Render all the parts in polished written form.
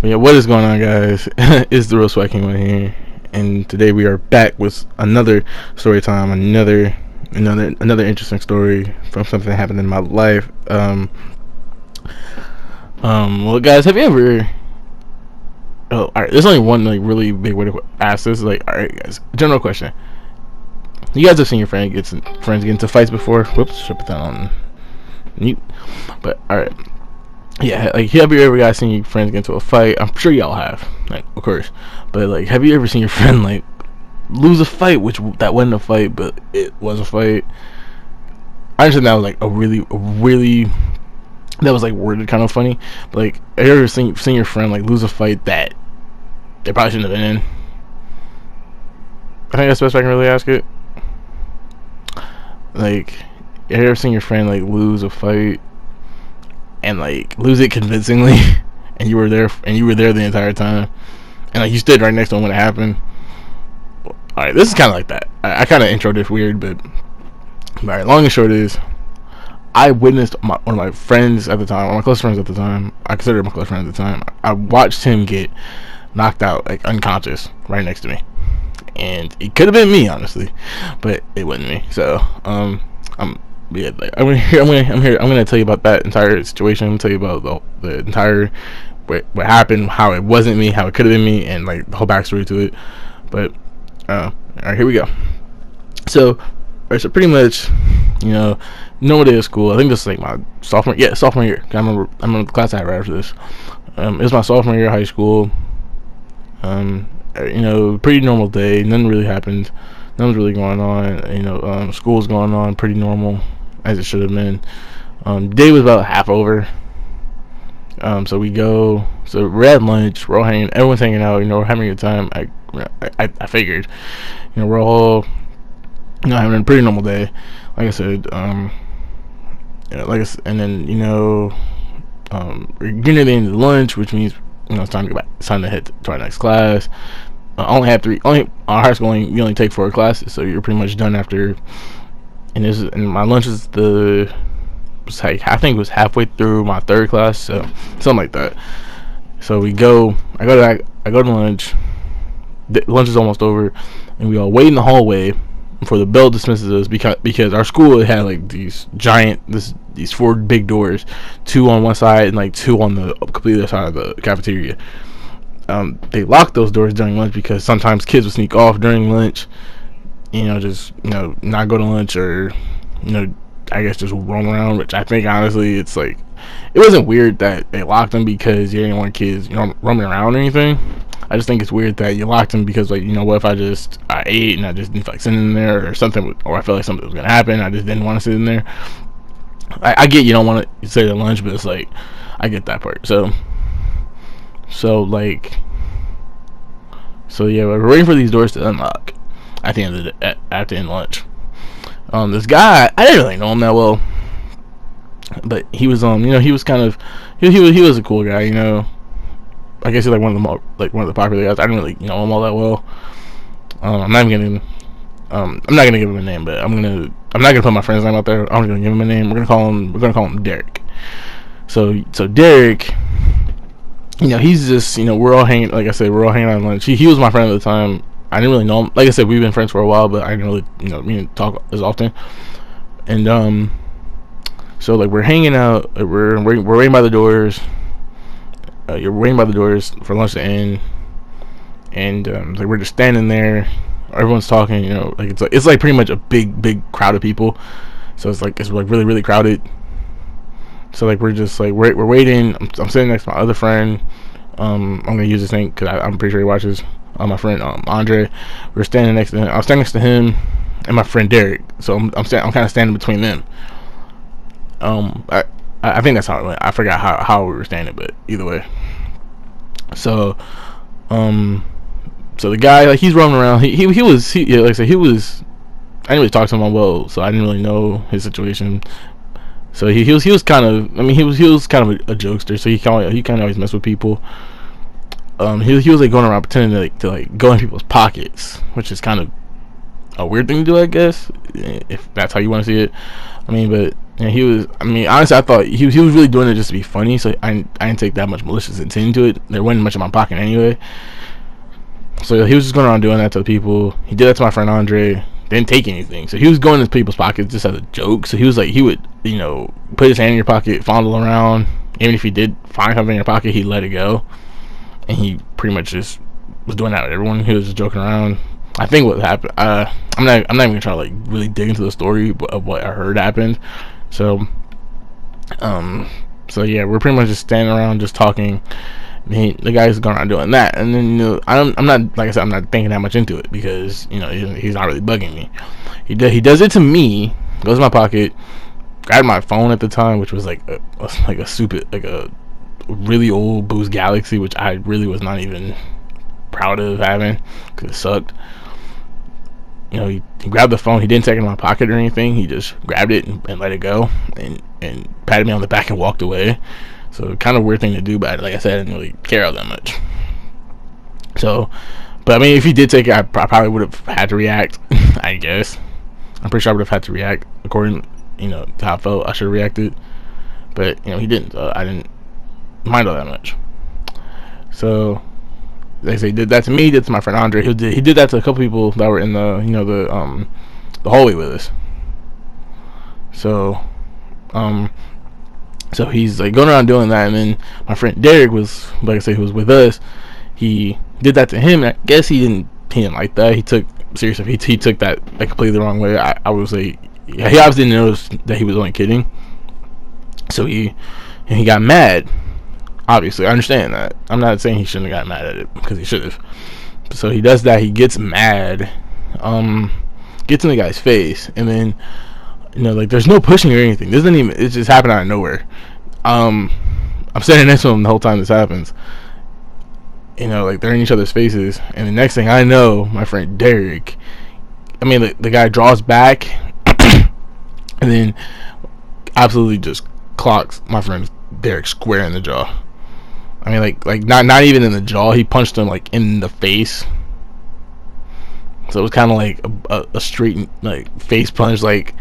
Yeah, what is going on, guys? It's the real Swag King one here, and today we are back with another story time, another interesting story from something that happened in my life. Well, guys, have you ever? Oh, all right. There's only one like really big way to ask this. Like, all right, guys. General question: you guys have seen your friends get into fights before? Whoops, should put that on mute. But all right. Yeah, like have you ever guys seen your friends get into a fight? I'm sure y'all have, like, of course. But like, have you ever seen your friend like lose a fight, which that wasn't a fight, but it was a fight? I understand that was like a really that was like worded kind of funny. But, like, have you ever seen your friend like lose a fight that they probably shouldn't have been in? I think that's the best I can really ask it. Like, have you ever seen your friend like lose a fight and like lose it convincingly, and you were there the entire time, and like you stood right next to him when it happened? All right, this is kind of like that. I kind of introed this weird, but all right. Long and short is, I witnessed one of my friends at the time, one of my close friends at the time. I consider him my close friend at the time. I watched him get knocked out, like unconscious, right next to me, and it could have been me, honestly, but it wasn't me. So I'm yeah, like, I'm gonna tell you about that entire situation. I'm gonna tell you about the entire what happened, how it wasn't me, how it could have been me, and like the whole backstory to it. But all right, here we go. So, so pretty much, normal day of school. I think this is like my sophomore year. I remember the class I had right after this. It was my sophomore year of high school. Pretty normal day. Nothing really happened. Nothing's really going on. School's going on pretty normal, as it should have been. Day was about half over. So we're at lunch, we're all hanging, everyone's hanging out, we're having a good time. I figured, we're all, having a pretty normal day. Like I said, and then, we're getting to the end of the lunch, which means, it's time to go back. It's time to head to our next class. Only our high school you only take 4 classes, so you're pretty much done after. And my lunch is I think it was halfway through my 3rd class, so something like that. So I go to lunch. Lunch is almost over, and we all wait in the hallway before the bell dismisses us, because our school had like these 4 big doors, 2 on one side and like 2 on the complete other side of the cafeteria. They locked those doors during lunch because sometimes kids would sneak off during lunch, not go to lunch, or I guess just roam around. Which I think, honestly, it's like, it wasn't weird that they locked them because you didn't want kids roaming around or anything. I just think it's weird that you locked them because, like, what if I ate and I just didn't feel like sitting in there, or something, or I felt like something was gonna happen, I just didn't want to sit in there. I get you don't want to sit at lunch, but it's like, I get that part. So yeah, we're waiting for these doors to unlock at the end of at the end of lunch. This guy, I didn't really know him that well, but he was he was kind of he was a cool guy. I guess he's like one of the popular guys. I didn't really know him all that well. I'm not gonna give him a name, but I'm not gonna put my friend's name out there. I'm gonna give him a name. We're gonna call him Derek. So Derek, he's just, we're all hanging, like I said, we're all hanging out at lunch. He was my friend at the time. I didn't really know him. Like I said, we've been friends for a while, but I didn't really, talk as often. And so like we're hanging out, we're waiting by the doors. You're waiting by the doors for lunch to end, and like we're just standing there. Everyone's talking, like it's like pretty much a big crowd of people. So it's like really really crowded. So like we're just like we're waiting. I'm sitting next to my other friend. I'm gonna use his name because I'm pretty sure he watches. My friend Andre. We're standing next to him. I was standing next to him and my friend Derek. So I'm kind of standing between them. I think that's how it went. I forgot how we were standing, but either way. So so the guy, like, he's roaming around. He was like I said, he was. I didn't really talk to him well, so I didn't really know his situation. So he was kind of. I mean, he was kind of a jokester. So he kind of always mess with people. He was like going around pretending to go in people's pockets, which is kind of a weird thing to do, I guess, if that's how you want to see it. I mean, but he was. I mean, honestly, I thought he was really doing it just to be funny. So I didn't take that much malicious intent into it. There wasn't much in my pocket anyway. So he was just going around doing that to people. He did that to my friend Andre. Didn't take anything. So he was going into people's pockets just as a joke. So he was like, he would, put his hand in your pocket, fondle around. Even if he did find something in your pocket, he'd let it go. And he pretty much just was doing that with everyone. He was just joking around. I think what happened, I'm not even gonna try to like really dig into the story of what I heard happened. So yeah, we're pretty much just standing around just talking. The guy's going around doing that, and then I'm not, like I said, I'm not thinking that much into it because he's not really bugging me. He does it to me. Goes in my pocket, grabbed my phone at the time, which was like a really old Boost Galaxy, which I really was not even proud of having because it sucked. He grabbed the phone. He didn't take it in my pocket or anything. He just grabbed it and let it go and patted me on the back and walked away. So kind of weird thing to do, but like I said, I didn't really care all that much. So, but I mean, if he did take it, I probably would have had to react. I guess I'm pretty sure I would have had to react according, to how I felt. I should have reacted, but he didn't. So I didn't mind all that much. So, like I say, he did that to me. He did to my friend Andre. He did that to a couple people that were in the hallway with us. So, So he's like going around doing that, and then my friend Derek was, like I said, he was with us. He did that to him, and I guess he didn't like that. He took seriously. He took that like completely the wrong way. I was like, he obviously didn't notice that he was only kidding. So he got mad. Obviously, I understand that. I'm not saying he shouldn't have got mad at it because he should have. So he does that. He gets mad, gets in the guy's face, and then. Like there's no pushing or anything. This isn't even. It just happened out of nowhere. I'm standing next to him the whole time this happens. Like they're in each other's faces, and the next thing I know, my friend Derek, the guy draws back, and then absolutely just clocks my friend Derek square in the jaw. Not even in the jaw. He punched him like in the face. So it was kind of like a straight like face punch, like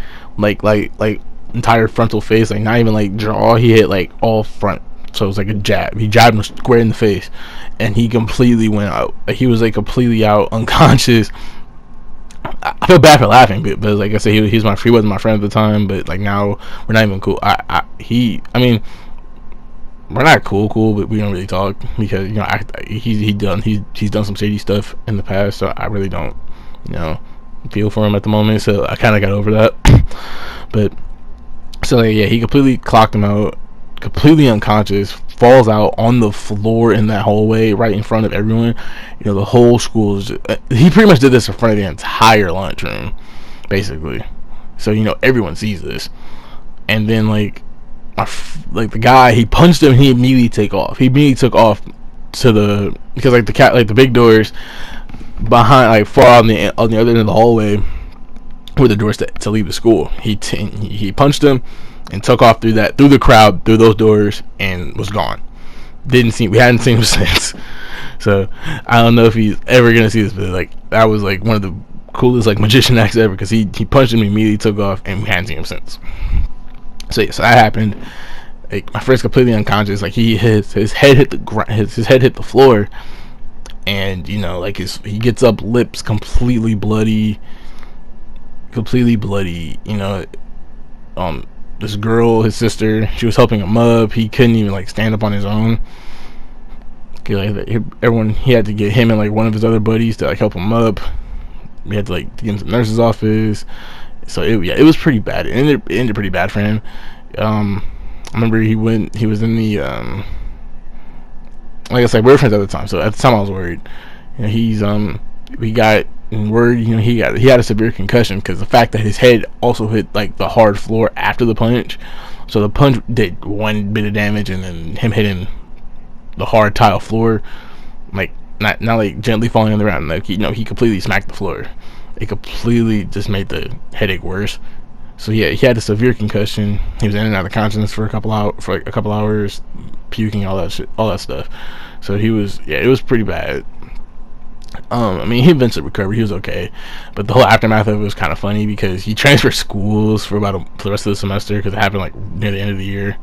entire frontal face, like not even like jaw. He hit like all front, so it was like a jab. He jabbed him square in the face, and he completely went out. Like he was like completely out, unconscious. I feel bad for laughing, but like I said, he wasn't my friend at the time. But like now we're not even cool. We're not cool, but we don't really talk because he's done some shady stuff in the past, so I really don't feel for him at the moment. So I kind of got over that. But so yeah, he completely clocked him out, completely unconscious, falls out on the floor in that hallway right in front of everyone. The whole school is he pretty much did this in front of the entire lunchroom, basically. So everyone sees this, and then like the guy, he punched him and he immediately took off. Because the big doors behind, like far on the other end of the hallway were the doors to leave the school. He punched him and took off through the crowd, through those doors, and was gone. We hadn't seen him since. So I don't know if he's ever gonna see this, but like that was like one of the coolest like magician acts ever, because he punched him, immediately took off, and we hadn't seen him since. So yeah, so that happened. Like my friend's completely unconscious. Like his head hit his head hit the floor, and he gets up, lips completely bloody. This girl, his sister, she was helping him up. He couldn't even like stand up on his own. He had to get him and like one of his other buddies to like help him up. We had to like get him to the nurse's office. So it was pretty bad. It ended pretty bad for him. I remember he was in the like I said, we were friends at the time, so at the time I was worried. We got word, he had a severe concussion because the fact that his head also hit like the hard floor after the punch. So the punch did one bit of damage, and then him hitting the hard tile floor, like not like gently falling on the ground, like he completely smacked the floor. It completely just made the headache worse. So yeah, he had a severe concussion. He was in and out of consciousness for a couple hours, puking, all that stuff. So it was pretty bad. I mean, he eventually recovered. He was okay, but the whole aftermath of it was kind of funny because he transferred schools for for the rest of the semester because it happened like near the end of the year.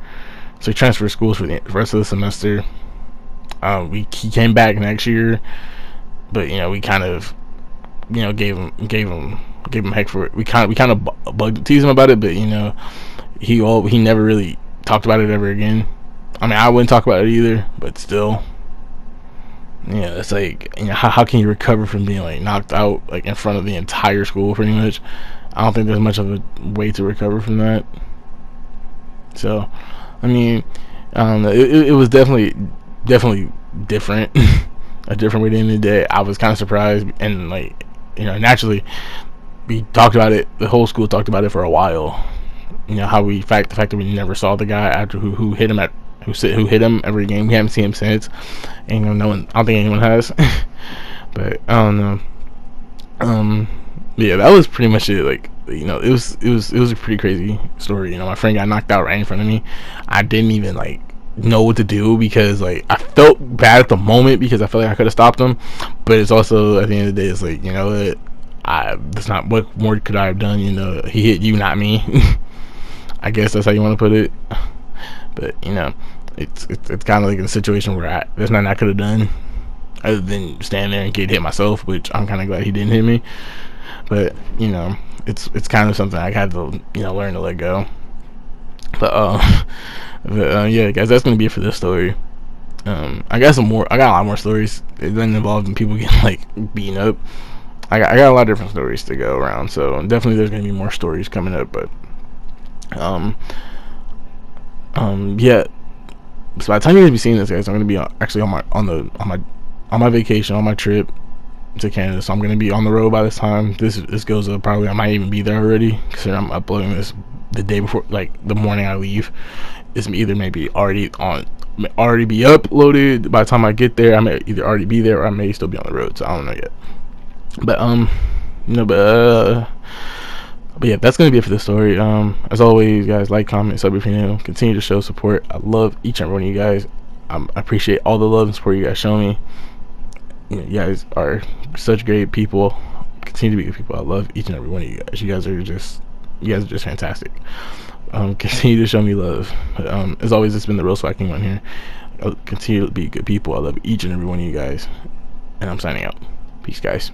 So he transferred schools for the rest of the semester. He came back next year, but we kind of gave him heck for it. We kind of teased him about it, but he never really talked about it ever again. I mean, I wouldn't talk about it either, but still. Yeah, it's like, how can you recover from being like knocked out like in front of the entire school pretty much? I don't think there's much of a way to recover from that. So, I mean, I don't know. It was definitely different, a different way to end the day. I was kind of surprised, and like, naturally, we talked about it. The whole school talked about it for a while. How the fact that we never saw the guy after who hit him who hit him every game. We haven't seen him since, and no one. I don't think anyone has. But I don't know. Yeah, that was pretty much it. Like, it was a pretty crazy story. My friend got knocked out right in front of me. I didn't even like know what to do because like I felt bad at the moment because I felt like I could have stopped him, but it's also at the end of the day, it's like, that's not, what more could I have done? He hit you, not me. I guess that's how you want to put it. But it's kind of like a situation where there's nothing I could have done other than stand there and get hit myself, which I'm kind of glad he didn't hit me. But it's kind of something I had to learn to let go. But yeah, guys, that's gonna be it for this story. I got a lot more stories. It doesn't involve people getting like beaten up. I got a lot of different stories to go around, so definitely there's gonna be more stories coming up. But yeah. So by the time you're gonna be seeing this, guys, I'm gonna be actually on my vacation, on my trip to Canada. So I'm gonna be on the road by this time. This goes up, probably I might even be there already because I'm uploading this the day before, like the morning I leave. It's either maybe already be uploaded by the time I get there. I may either already be there or I may still be on the road. So I don't know yet. But but yeah, that's gonna be it for this story. As always, guys, like, comment, sub if you're new. Continue to show support. I love each and every one of you guys. I appreciate all the love and support you guys show me. You guys are such great people. Continue to be good people. I love each and every one of you guys. You guys are just fantastic. Continue to show me love. As always, it's been the Real Swacking One here. Continue to be good people. I love each and every one of you guys. And I'm signing out. Peace, guys.